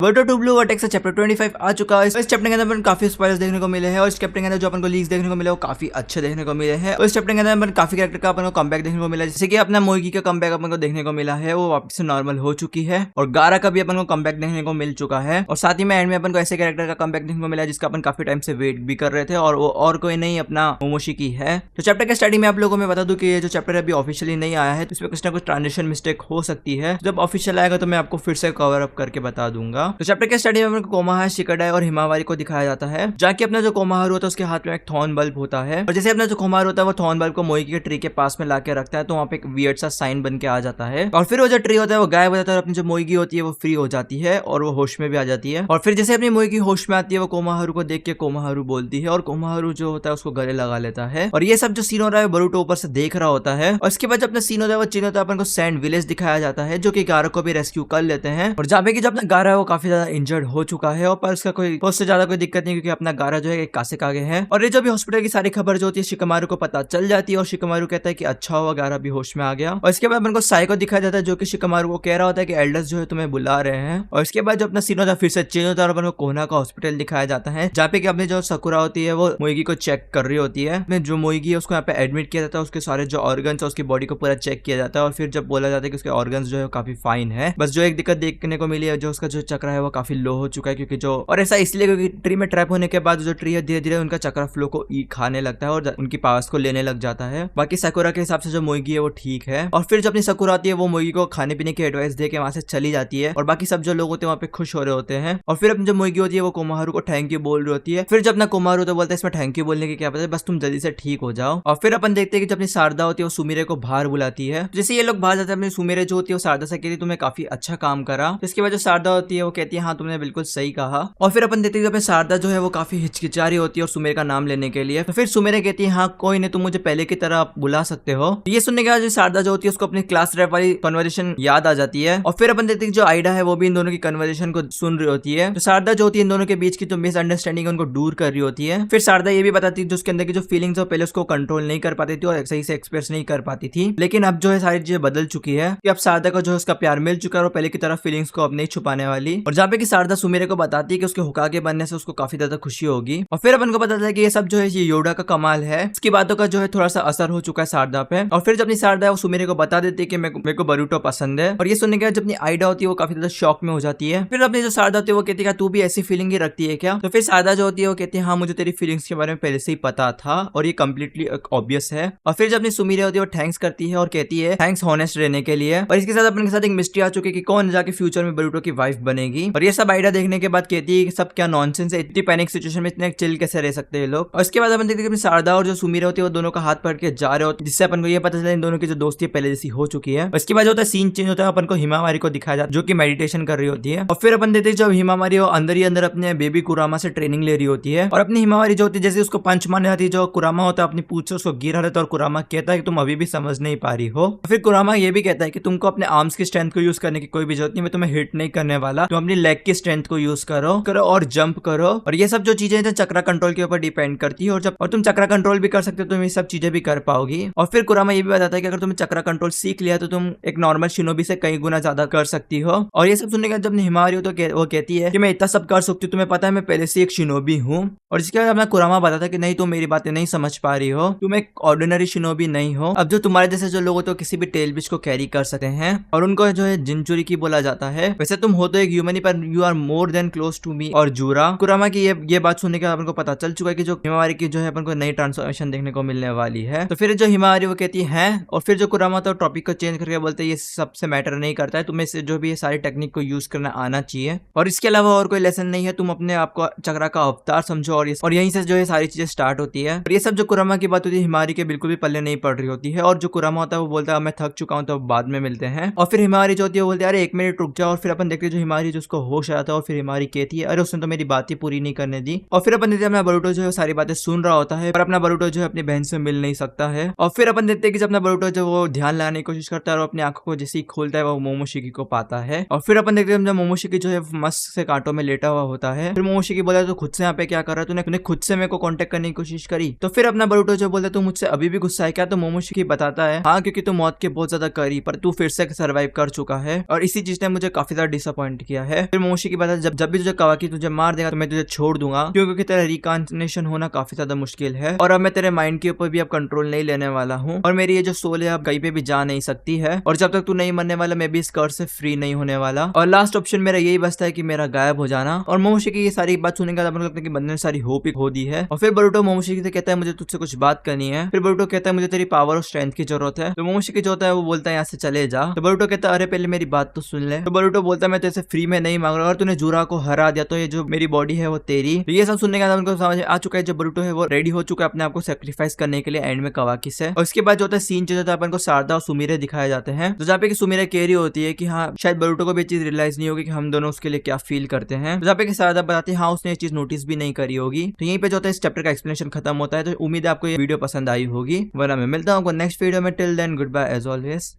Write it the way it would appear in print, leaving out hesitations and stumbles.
Boruto 2 blue vertex chapter 25 आ चुका है। इस चैप्टर के अंदर अपन काफी स्पॉयलर्स देखने को मिले हैं और इस चैप्टर के अंदर जो अपन को लीक्स देखने को मिले वो काफी अच्छे देखने को मिले हैं। और इस चैप्टर के अंदर अपन काफी कैरेक्टर का अपन को कमबैक देखने को मिला है, जैसे कि अपना मोइगी का कमबैक अपन को देखने को मिला है, वो वापस से नॉर्मल हो चुकी है। और गारा का भी अपन को कमबैक देखने को मिल चुका है। और साथ ही में एंड में अपन को ऐसे कैरेक्टर का कमबैक देखने को मिला जिसका अपन काफी टाइम से वेट भी कर रहे थे, और वो और कोई नहीं अपना मोमोशिकी है। तो चैप्टर के स्टार्टिंग में आप लोगों को मैं बता दूं कि ये जो चैप्टर अभी ऑफिशियली नहीं आया है, तो इसमें कुछ ना कुछ ट्रांजिशन मिस्टेक हो सकती है। जब ऑफिशियल आएगा तो मैं आपको फिर से कवर अप करके बता दूंगा। तो चैप्टर के स्टार्टिंग में कोमाहा, शिकाडाई और हिमावारी को दिखाया जाता है, जाके अपना जो कोमाहारू होता है उसके हाथ में एक थॉर्न बल्ब होता है, और जैसे अपना जो कोमाहारू होता है वो थॉर्न बल्ब को मोइगी के ट्री के पास में लाके रखता है, तो वहाँ पे एक वियर्ड सा साइन बन के आ जाता है। और फिर वो जो ट्री होता है वो गायब हो जाता है और अपनी जो मोइगी होती है वो फ्री हो जाती है और वो होश में भी आ जाती है। और फिर जैसे अपनी मोइगी होश में आती है वो कोमाहारू को देख के कोमाहारू बोलती है, और कोमाहारू जो होता है उसको गले लगा लेता है। और ये सब जो सीन हो रहा है बोरुटो ऊपर से देख रहा होता है। और इसके बाद जो अपना सीन होता है वो चीन होता है, अपन को सैंड विलेज दिखाया जाता है, जो कि गारा को भी रेस्क्यू कर लेते हैं। और जहाँ पे कि जो अपना गारा है वो काफी ज्यादा इंजर्ड हो चुका है, और पर उसका कोई उससे ज्यादा कोई दिक्कत नहीं, क्योंकि अपना गारा जो है एक कासेक आगे है। और ये जो भी हॉस्पिटल की सारी खबर जो होती है शिकमारू को पता चल जाती है, और शिकमारू कहता है कि अच्छा हुआ गारा भी होश में आ गया। और इसके बाद अपन को साई को दिखाया जाता है, जो कि शिकमारू को कह रहा होता है कि एल्डर्स जो है तुम्हें बुला रहे हैं। और इसके बाद जो अपना सीन होता है फिर से चेंज होता है, और अपन को कोना का हॉस्पिटल दिखाया जाता है, जहाँ पे कि अपने जो सकुरा होती है वो मोइगी को चेक कर रही होती है। जो मोइगी है उसको यहाँ पे एडमिट किया जाता है, उसके सारे जो ऑर्गन्स है उसकी बॉडी को पूरा चेक किया जाता है। और फिर जब बोला जाता है कि उसके ऑर्गन्स जो है काफी फाइन है, बस जो एक दिक्कत देखने को मिली है, जो उसका जो चक्र है वो काफी लो हो चुका है, क्योंकि जो और ऐसा इसलिए क्योंकि ट्री में ट्रैप होने के बाद जो ट्री है धीरे धीरे उनका चक्र फ्लो को खाने लगता है और उनकी पावर्स को लेने लग जाता है। बाकी सकुरा के हिसाब से जो मोइगी है वो ठीक है। और फिर जब अपनी सकुरा आती है वो मोइगी को खाने पीने की एडवाइस दे के वहां से चली जाती है, और बाकी सब जो लोग होते हैं वहाँ पे खुश हो रहे होते हैं। और फिर अपनी जो मोइगी होती है वो कोमाहारू को थैंक यू बोल रही होती है। फिर जब अपना कोमाहारू तो बोलता है इसमें थैंक यू बोलने की क्या पता है, बस तुम जल्दी से ठीक हो जाओ। और फिर अपन देखते हैं कि जब अपनी शारदा होती है वो सुमिरे को बाहर बुलाती है। जैसे ये लोग बाहर जाते हैं, अपनी सुमिरे जो होती है वो शारदा से कहती है तुमने काफी अच्छा काम करा। इसके बाद जो शारदा होती है वो कहती है हाँ तुमने बिल्कुल सही कहा। और फिर अपन देखते हैं कि शारदा जो है वो काफी हिचकिचा रही होती है और सुमेर का नाम लेने के लिए। तो फिर सुमेर कहती है हाँ कोई नहीं, तुम मुझे पहले की तरह बुला सकते हो। ये सुनने के बाद शारदा जो होती है उसको अपनी क्लास रैप वाली कन्वर्सेशन याद आ जाती है। और फिर अपन देखते हैं जो आइडा है वो भी इन दोनों की कन्वर्सेशन को सुन रही होती है। तो शारदा जो होती है इन दोनों के बीच की जो मिसअंडरस्टैंडिंग है उनको दूर कर रही होती है। फिर शारदा ये भी बताती है जो उसके अंदर की जो फीलिंग्स है पहले उसको कंट्रोल नहीं कर पाती थी और सही से एक्सप्रेस नहीं कर पाती थी, लेकिन अब जो है सारी चीजें बदल चुकी है कि अब शारदा को जो है उसका प्यार मिल चुका है और पहले की तरह फीलिंग्स को अब नहीं छुपाने वाली। और जहाँ पे कि शारदा सुमेरे को बताती है कि उसके हुकागे बनने से उसको काफी ज्यादा खुशी होगी। और फिर अपन को पता चला है कि ये सब जो है ये योडा का कमाल है, इसकी बातों का जो है थोड़ा सा असर हो चुका है शारदा पे। और फिर जब अपनी शारदा है वो सुमेरे को बता देती है कि मेरे को बोरुटो पसंद है। और ये सुनने के बाद जब अपनी आइडा होती है वो काफी ज्यादा शॉक में हो जाती है। फिर अपनी जो शारदा होती है वो कहती है तू भी ऐसी फीलिंग ही रखती है क्या? तो फिर शारदा जो होती है वो कहती है हाँ मुझे तेरी फीलिंग्स के बारे में पहले से ही पता था और ये कम्प्लीटली ऑब्वियस है। और फिर जब अपनी सुमीरे होती है वो थैंक्स करती है और कहती है थैंक्स हॉनेस्ट रहने के लिए। और इसके साथ अपने के साथ एक मिस्ट्री आ चुकी है कि कौन जाके फ्यूचर में बोरुटो की वाइफ बनेगी। और ये सब आइडिया देखने के बाद कहती है सब क्या नॉनसेंस है, इतनी पैनिक सिचुएशन में इतने चिल कैसे रह सकते हैं लोग। और इसके बाद अपन देखते हैं कि शारदा और जो सुमीरा होती है वो दोनों का हाथ पकड़ के जा रहे होते हैं, जिससे अपन को ये पता चला इन दोनों की जो दोस्ती पहले जैसी हो चुकी है। इसके बाद जो होता है सीन चेंज होता है, अपन को हिमावारी को दिखाया जाता है जो कि मेडिटेशन कर रही होती है। और फिर अपन देखते हैं जब हिमावारी वो अंदर ही अंदर अपने बेबी कुरामा से ट्रेनिंग ले रही होती है। और अपनी हिमावारी जो होती है जैसे उसको पंच मारने जाती है, जो कुरामा होता है अपनी पूंछ से उसको गिरा रहता है और कुरामा कहता है कि तुम अभी भी समझ नहीं पा रही हो। फिर कुरामा ये भी कहता है कि तुमको अपने आर्म्स की स्ट्रेंथ को यूज करने की कोई भी जरूरत नहीं, मैं तुम्हें हिट नहीं करने वाला, तुम अपनी लेग की स्ट्रेंथ को यूज करो और जंप करो। और ये सब जो चीजें चक्रा कंट्रोल के ऊपर डिपेंड करती है, और तुम चक्रा कंट्रोल भी कर सकते हो तुम ये सब चीजें भी कर पाओगी। और फिर कुरामा ये भी बताता है कि अगर तुम चक्रा कंट्रोल सीख लिया तो तुम एक नॉर्मल शिनोबी से कई गुना ज्यादा कर सकती हो। और ये सब सुनने के बाद जब हिमावारी हो तो वो कहती है कि मैं इतना सब कर सकती हूँ, तुम्हें पता है मैं पहले से एक शिनोबी हूँ। और इसके बाद अपना कुरामा बताता है कि नहीं तुम मेरी बातें नहीं समझ पा रही हो, तुम एक ऑर्डिनरी शिनोबी नहीं हो। अब जो तुम्हारे जैसे जो लोग होते हैं किसी भी टेल बिच को कैरी कर सकते हैं और उनको जो है जिनचुरी की बोला जाता है। वैसे तुम हो तो एक ह्यूमन ही, पर you are more than close to me और जूरा। कुरामा की ये बात सुनने के बाद अपन को पता चल चुका है कि जो हिमावारी की जो है अपन को नई ट्रांसफॉर्मेशन देखने को मिलने वाली है। तो फिर जो हिमावारी वो कहती है और फिर जो कुरामा था टॉपिक को चेंज करके बोलते हैं ये सबसे मैटर नहीं करता है, तुम्हें से जो भी ये सारी टेक्निक को यूज करना आना चाहिए और इसके अलावा और कोई लेसन नहीं है, तुम अपने आप को चक्रा का अवतार समझो। और यहीं से जो है सारी चीजें स्टार्ट होती है। और ये सब जो कुरामा की बात होती है हिमावारी के बिल्कुल भी पल्ले नहीं पड़ रही होती है। और जो कुरामा होता है वो बोलता है मैं थक चुका हूँ तो बाद में मिलते हैं। और फिर हिमावारी जो होती है वो बोलती है अरे एक मिनट रुक जाओ। और फिर अपन देखते हैं जो हिमावारी जो उसको होश आता है और फिर हिमावारी कहती है अरे उसने तो मेरी बात ही पूरी नहीं करने दी। और फिर अपन देखते हैं अपना बोरुटो जो है सारी बातें सुन रहा होता है पर अपना बोरुटो जो है अपनी बहन से मिल नहीं सकता है। और फिर अपन देखते हैं कि जब अपना बोरुटो जो वो ध्यान लगाने की कोशिश करता है और अपनी आंखों को जैसे ही खोलता है वो मोमोशिकी को पाता है। और फिर अपन देखते हैं जब मोमोशिकी जो है मस्त से कांटों में लेटा हुआ होता है। फिर मोमोशिकी बोला तो खुद से यहाँ पे क्या कर रहा है, तूने खुद से मेरे को कांटेक्ट करने की कोशिश करी। तो फिर अपना बोरुटो जो बोलता है तू मुझसे अभी भी गुस्सा है क्या? तो मोमोशिकी बताता है हाँ क्योंकि तू मौत के बहुत ज्यादा करीब पर तू फिर से सर्वाइव कर चुका है और इसी चीज ने मुझे काफी ज्यादा डिसअपॉइंट किया है। फिर मोमोशी की बात है, जब भी तुझे कावाकी तुझे मार देगा तो मैं तुझे छोड़ दूंगा, क्योंकि तेरा रिकॉन्फिनेशन होना काफी ज्यादा मुश्किल है और अब मैं तेरे माइंड के ऊपर भी अब कंट्रोल नहीं लेने वाला हूँ और मेरी ये जो सोल है अब कहीं पे भी जा नहीं सकती है और जब तक तू नहीं मरने वाला मैं भी इस कर्स से फ्री नहीं होने वाला। और लास्ट ऑप्शन मेरा यही बचता है कि मेरा गायब हो जाना। और मोमोशी की ये सारी बात सुनने के बाद लगता है कि बंदे ने सारी होप ही खो दी है। और फिर बोरुतो मोमोशी से कहता है मुझे तुझसे कुछ बात करनी है। फिर बोरुतो कहता है मुझे तेरी पावर और स्ट्रेंथ की जरूरत है। तो मोमोशी की जो होता है वो बोलता है यहाँ से चले जा। तो बोरुतो कहता है अरे पहले मेरी बात तो सुन ले। तो बोरुतो बोलता है मैं तेरे से फ्री में नहीं मांग रहा, अगर तूने जुरा को हरा दिया तो ये जो मेरी बॉडी है वो तेरी। तो ये सब सुनने के बाद उनको समझ आ चुका है जो बोरुतो है वो रेडी हो चुका है अपने आप को सेक्रीफाइस करने के लिए एंड में कावाकी से। और उसके बाद जो होता है सीन चेंज होता है, अपन को सारदा और सुमिरे दिखाए जाते हैं। तो जहाँ पे सुमिरे कह रही होती है कि हाँ शायद बोरुतो को भी चीज रियलाइज नहीं होगी कि हम दोनों उसके लिए क्या फील करते हैं। तो जहाँ पे सारदा बताती है हाँ उसने ये चीज नोटिस भी नहीं करी होगी। तो यहीं पे जो होता है इस चैप्टर का एक्सप्लेनेशन खत्म होता है। तो उम्मीद है आपको ये वीडियो पसंद आई होगी, वरना मैं मिलता हूँ नेक्स्ट वीडियो में। Till then good bye as always.